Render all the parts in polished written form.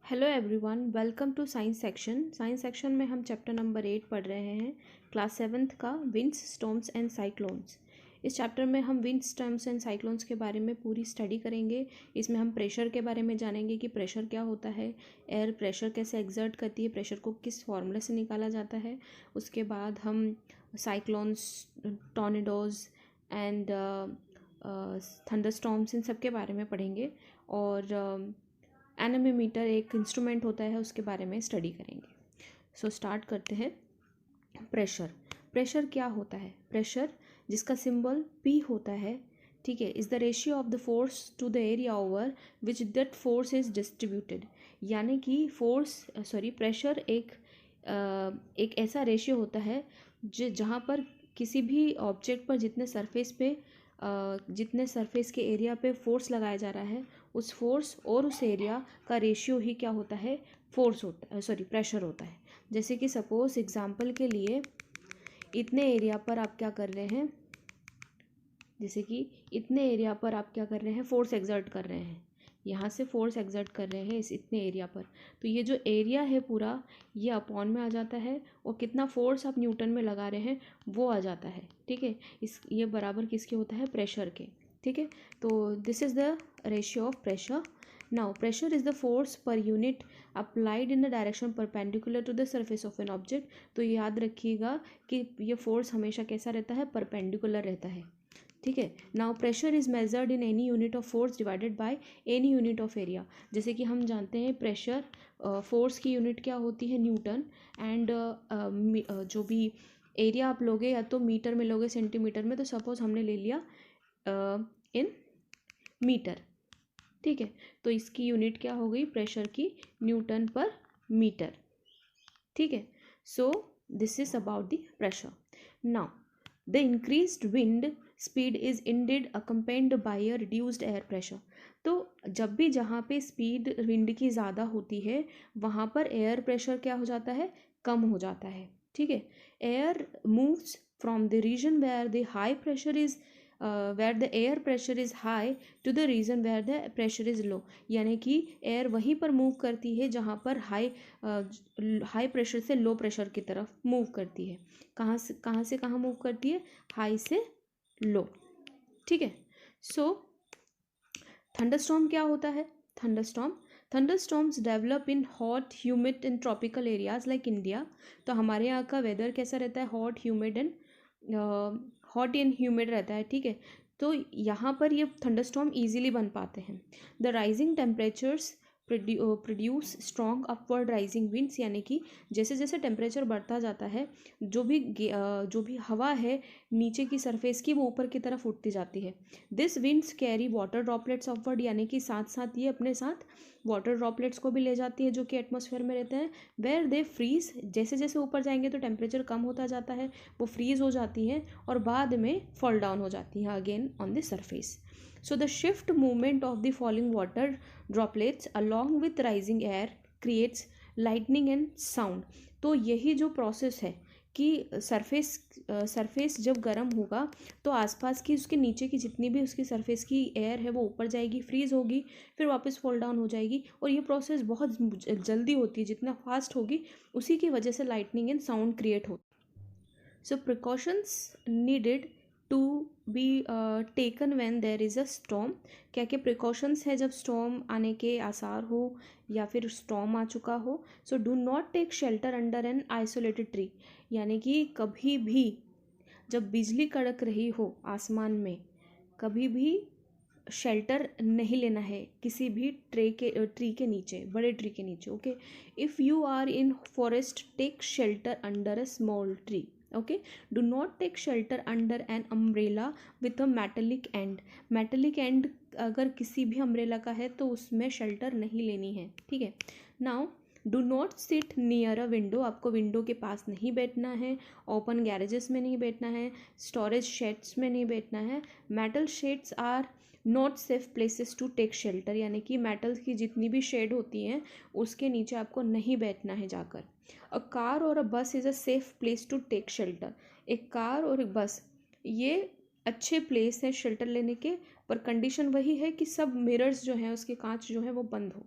Hello everyone, welcome to science section में हम chapter number 8 पढ़ रहे हैं, क्लास 7th का विंड्स, स्टॉर्म्स एंड साइक्लोन्स। इस चैप्टर में हम विंड्स, स्टॉर्म्स एंड साइक्लोन्स के बारे में पूरी स्टडी करेंगे। इसमें हम प्रेशर के बारे में जानेंगे कि प्रेशर क्या होता है, एयर प्रेशर कैसे एक्सर्ट करती है, प्रेशर को किस फॉर्मूले से निकाला जाता है। उसके बाद हम साइक्लोन्स, टॉर्नेडोज एंड थंडरस्टॉर्म्स इन सब के बारे में पढ़ेंगे और एनेमोमीटर एक इंस्ट्रूमेंट होता है, उसके बारे में स्टडी करेंगे। सो स्टार्ट करते हैं। प्रेशर क्या होता है? प्रेशर, जिसका सिंबल P होता है, ठीक है, is the ratio of the force to the area over which that force is distributed. यानी कि प्रेशर एक ऐसा रेशियो होता है जहाँ पर किसी भी ऑब्जेक्ट पर जितने सरफेस के एरिया पे फोर्स लगाया जा रहा है, उस फोर्स और उस एरिया का रेशियो ही क्या होता है? प्रेशर होता है। जैसे कि सपोज एग्जांपल के लिए इतने एरिया पर आप क्या कर रहे हैं, फोर्स एक्सर्ट कर रहे हैं, यहाँ से फोर्स एक्सर्ट कर रहे हैं इस इतने एरिया पर। तो ये जो एरिया है पूरा, ये अपॉन में आ जाता है और कितना फोर्स आप न्यूटन में लगा रहे हैं वो आ जाता है, ठीक है। ये बराबर किसके होता है? प्रेशर के, ठीक है। तो this is the ratio of pressure. Now pressure is the force per unit applied in the direction perpendicular to the surface of an object. तो याद रखिएगा कि ये फोर्स हमेशा कैसा रहता है? परपेंडिकुलर रहता है, ठीक है। Now pressure is measured in any unit of force divided by any unit of area. जैसे कि हम जानते हैं प्रेशर फोर्स की यूनिट क्या होती है? न्यूटन। एंड जो भी एरिया आप लोगे, या तो मीटर में लोगे, सेंटीमीटर में, तो सपोज हमने ले लिया इन मीटर, ठीक है। तो इसकी यूनिट क्या हो गई? प्रेशर की, न्यूटन पर मीटर, ठीक है। So this is about the pressure. Now the increased wind speed is indeed accompanied by a reduced air pressure. तो जब भी जहाँ पे स्पीड विंड की ज़्यादा होती है, वहाँ पर एयर प्रेशर क्या हो जाता है? कम हो जाता है, ठीक है। Air moves from the region where the high pressure is where the air pressure is high to the region where the pressure is low. यानी कि एयर वहीं पर मूव करती है जहाँ पर हाई प्रेशर से लो प्रेशर की तरफ मूव करती है। कहाँ से कहाँ मूव करती है? हाई से लो, ठीक है। सो थंडरस्टॉर्म क्या होता है? Thunderstorms develop in hot, humid and tropical areas like India. तो हमारे यहाँ का वेदर कैसा रहता है? हॉट एंड ह्यूमिड रहता है, ठीक है। तो यहाँ पर ये थंडरस्टॉर्म इजीली बन पाते हैं। The rising temperatures produce strong upward rising winds. यानी कि जैसे जैसे टेम्परेचर बढ़ता जाता है, जो भी हवा है नीचे की सरफेस की, वो ऊपर की तरफ उठती जाती है। This winds carry water droplets upward. यानी कि साथ साथ ये अपने साथ वाटर ड्रॉपलेट्स को भी ले जाती है जो कि एटमॉस्फेयर में रहते हैं। वेयर दे फ्रीज, जैसे जैसे ऊपर जाएंगे तो टेम्परेचर कम होता जाता है, वो फ्रीज हो जाती हैं और बाद में फॉल डाउन हो जाती हैं again on the surface. So the shift movement of the falling water droplets along with rising air creates lightning and sound। तो यही जो प्रोसेस है कि सरफेस जब गर्म होगा तो आसपास की, उसके नीचे की जितनी भी उसकी सरफेस की एयर है वो ऊपर जाएगी, फ्रीज होगी, फिर वापस फॉल डाउन हो जाएगी। और ये प्रोसेस बहुत जल्दी होती है, जितना फास्ट होगी उसी की वजह से लाइटनिंग एंड साउंड क्रिएट होती है। So precautions needed to be taken when there is a storm. क्या क्या प्रिकॉशंस है जब स्टॉर्म आने के आसार हो या फिर स्टॉर्म आ चुका हो? So do not take shelter under an isolated tree. यानी कि कभी भी जब बिजली कड़क रही हो आसमान में, कभी भी शेल्टर नहीं लेना है किसी भी ट्री के नीचे, बड़े ट्री के नीचे, okay. If you are in forest, take shelter under a small tree, okay. Do not take shelter under an umbrella with a metallic end. Metallic end अगर किसी भी अम्ब्रेला का है तो उसमें शेल्टर नहीं लेनी है, ठीक है। Now do not sit near a window. आपको विंडो के पास नहीं बैठना है, ओपन गैरेजेस में नहीं बैठना है, स्टोरेज शेड्स में नहीं बैठना है। Metal sheds are not safe places to take shelter. यानी कि मेटल की जितनी भी शेड होती हैं उसके नीचे आपको नहीं बैठना है जाकर। अ कार और a bus is a safe place to take shelter. एक कार और एक बस, ये अच्छे प्लेस है शेल्टर लेने के, पर कंडीशन वही है कि सब मिरर्स जो हैं उसके कांच जो है वो बंद हो।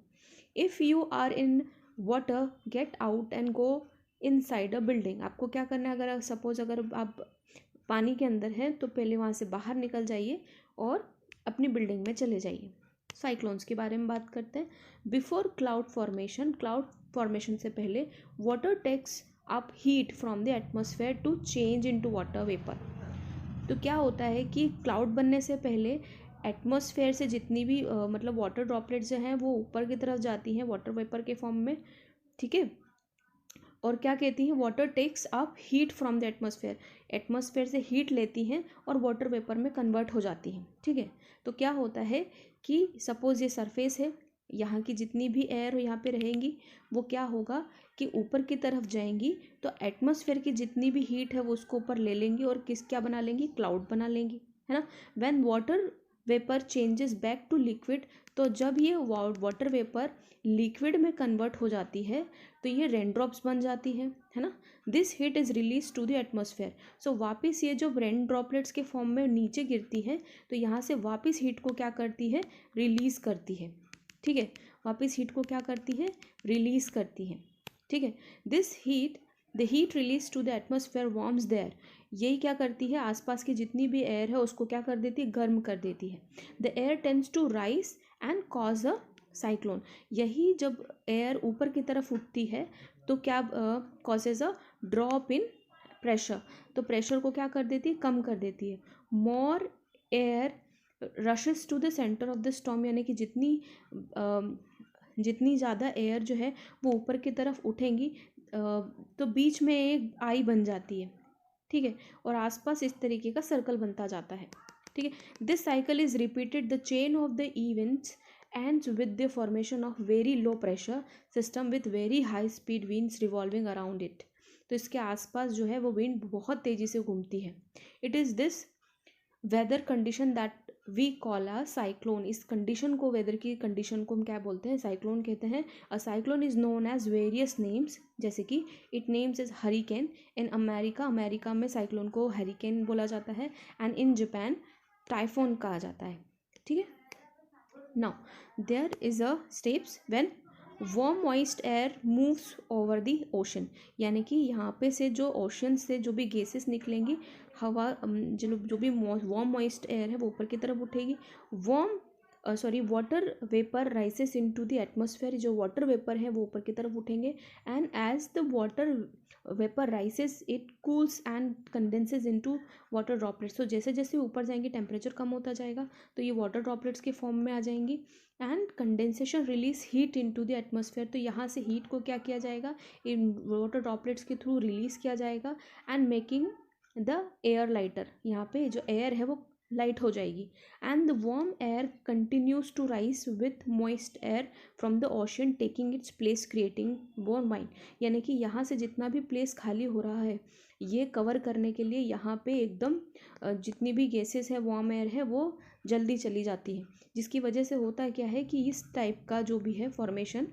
If you are in water get out and go inside a building. आपको क्या करना है, अगर सपोज अगर आप पानी के अंदर हैं तो पहले वहाँ से बाहर निकल जाइए और अपनी बिल्डिंग में चले जाइए। साइक्लोन्स के बारे में बात करते हैं। बिफोर क्लाउड फॉर्मेशन से पहले water takes up heat from the atmosphere to change into water vapour. तो क्या होता है कि क्लाउड बनने से पहले एटमॉस्फेयर से जितनी भी मतलब वाटर ड्रॉपलेट्स जो हैं वो ऊपर की तरफ जाती हैं वाटर वेपर के फॉर्म में, ठीक है। और क्या कहती हैं, water takes up heat from the atmosphere, atmosphere से हीट लेती हैं और वाटर वेपर में कन्वर्ट हो जाती हैं, ठीक है। तो क्या होता है कि सपोज़ ये सरफेस है, यहाँ की जितनी भी एयर यहाँ पे रहेंगी वो क्या होगा कि ऊपर की तरफ जाएंगी, तो एटमॉस्फेयर की जितनी भी हीट है वो उसको ऊपर ले लेंगी और क्या बना लेंगी, क्लाउड बना लेंगी, है ना। When water vapour changes back to liquid, तो जब ये वाटर वेपर लिक्विड में कन्वर्ट हो जाती है तो ये रेन ड्रॉप्स बन जाती है ना। This heat is release to the atmosphere. So वापस ये जो रेन ड्रॉपलेट्स के फॉर्म में नीचे गिरती है तो यहाँ से वापस हीट को क्या करती है, रिलीज़ करती है, ठीक है। वापस हीट को क्या करती है, रिलीज़ करती है, ठीक है। This heat the heat release to the atmosphere warms the air. यही क्या करती है, आसपास की जितनी भी एयर है उसको क्या कर देती है, गर्म कर देती है। The air tends to rise and cause a cyclone. यही जब एयर ऊपर की तरफ उठती है तो क्या causes a drop in pressure. तो प्रेशर को क्या कर देती है, कम कर देती है। More air rushes to the centre of the storm, यानी कि जितनी ज़्यादा एयर जो है वो ऊपर की तरफ उठेंगी तो बीच में एक आई बन जाती है, ठीक है। और आसपास इस तरीके का सर्कल बनता जाता है, ठीक है। This cycle is repeated the chain of the events and with the formation of very low pressure system with very high speed winds revolving around it. तो इसके आसपास जो है वो विंड बहुत तेज़ी से घूमती है। It is this weather condition that we call a cyclone. इस कंडीशन को, वेदर की कंडीशन को हम क्या बोलते हैं, साइक्लोन कहते हैं। A cyclone is known as various names, जैसे कि it names is hurricane in America, America में साइक्लोन को हरिकेन बोला जाता है, एंड इन जापान टाइफोन कहा जाता है, ठीक है। Now there is a steps when warm moist air moves over the ocean, यानी कि यहाँ पे से जो ओशन से जो भी गैसेस निकलेंगी, हवा जो भी वार्म मॉइस्ट एयर है वो ऊपर की तरफ उठेगी। Water vapour rises into the atmosphere, जो वाटर वेपर है वो ऊपर की तरफ उठेंगे। And as the water vapour rises it cools and condenses into water droplets. तो जैसे जैसे ऊपर जाएंगे टेम्परेचर कम होता जाएगा तो ये वाटर ड्रॉपलेट्स के फॉर्म में आ जाएंगी। And condensation release heat into the atmosphere, तो यहाँ से हीट को क्या किया जाएगा, इन वाटर ड्रॉपलेट्स के थ्रू रिलीज किया जाएगा and making the air lighter. यहाँ पे जो एयर है वो लाइट हो जाएगी। And the warm air continues to rise with moist air from the ocean taking its place creating warm wine, यानी कि यहाँ से जितना भी प्लेस खाली हो रहा है ये कवर करने के लिए यहाँ पे एकदम जितनी भी गैसेस है, वार्म एयर है, वो जल्दी चली जाती है, जिसकी वजह से होता क्या है कि इस टाइप का जो भी है फॉर्मेशन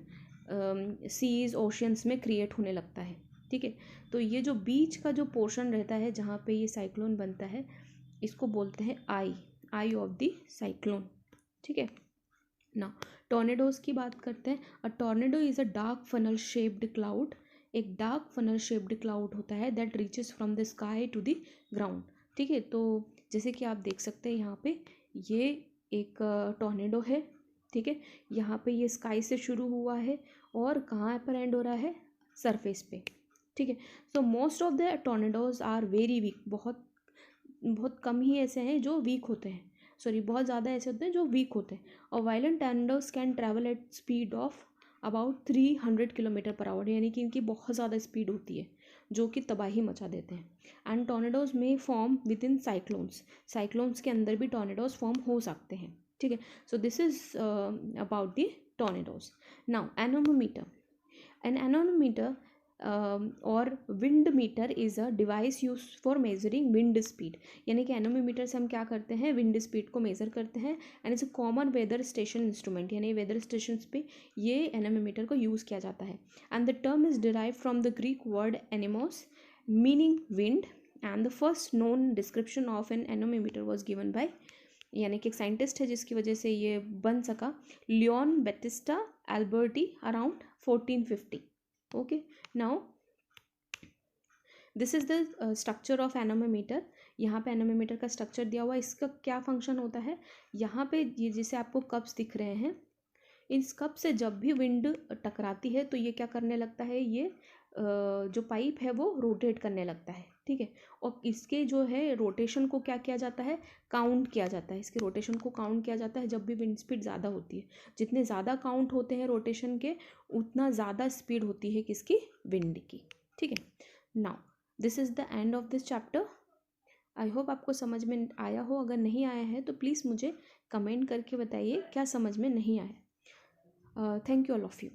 सीज ओशंस में क्रिएट होने लगता है, ठीक है। तो ये जो बीच का जो पोर्शन रहता है जहाँ पे ये साइक्लोन बनता है इसको बोलते हैं आई ऑफ द साइक्लोन, ठीक है ना। टॉर्नेडोज की बात करते हैं। A tornado is a dark funnel shaped cloud, एक डार्क फनल शेप्ड क्लाउड होता है that reaches from the sky to the ground, ठीक है। तो जैसे कि आप देख सकते हैं यहाँ पे ये एक टॉर्नेडो है, ठीक है। यहाँ पे ये स्काई से शुरू हुआ है और कहाँ पर एंड हो रहा है, सरफेस पे, ठीक है। So most of the tornadoes are very weak, बहुत बहुत कम ही ऐसे हैं जो वीक होते हैं, बहुत ज़्यादा ऐसे होते हैं जो वीक होते हैं। और violent tornadoes can travel at speed of about 300 kilometre per hour, यानी कि इनकी बहुत ज़्यादा स्पीड होती है जो कि तबाही मचा देते हैं। एंड टॉर्नेडोज में फॉर्म विद इन साइक्लोन्स के अंदर भी टॉर्नेडोज फॉर्म हो सकते हैं, ठीक है। So this is about the tornadoes. Now anemometer, an anemometer और wind meter is a device use for measuring wind speed, यानी कि एनोमीटर से हम क्या करते हैं, विंड स्पीड को मेज़र करते हैं। And it's a common weather station instrument, यानी वेदर स्टेशन पे ये एनोमीटर को यूज़ किया जाता है। And the term is derive from the Greek word anemos meaning wind, and the first known description of an anemometer was given by यानी कि एक साइंटिस्ट है जिसकी वजह से ये बन सका, Leon Battista Alberti, around 1450. Okay, now this is the structure of anemometer. यहाँ पे एनोमीटर का स्ट्रक्चर दिया हुआ है. इसका क्या फंक्शन होता है, यहाँ पे ये जैसे आपको कप्स दिख रहे हैं, इस कप से जब भी विंड टकराती है तो ये क्या करने लगता है, ये जो पाइप है वो रोटेट करने लगता है. ठीक है, और इसके जो है रोटेशन को क्या किया जाता है, काउंट किया जाता है. इसके रोटेशन को काउंट किया जाता है जब भी विंड स्पीड ज़्यादा होती है. जितने ज़्यादा काउंट होते हैं रोटेशन के, उतना ज़्यादा स्पीड होती है किसकी, विंड की. ठीक है, now this is the end of this chapter. I hope आपको समझ में आया हो. अगर नहीं आया है तो प्लीज़ मुझे कमेंट करके बताइए क्या समझ में नहीं आया. Thank you all of you.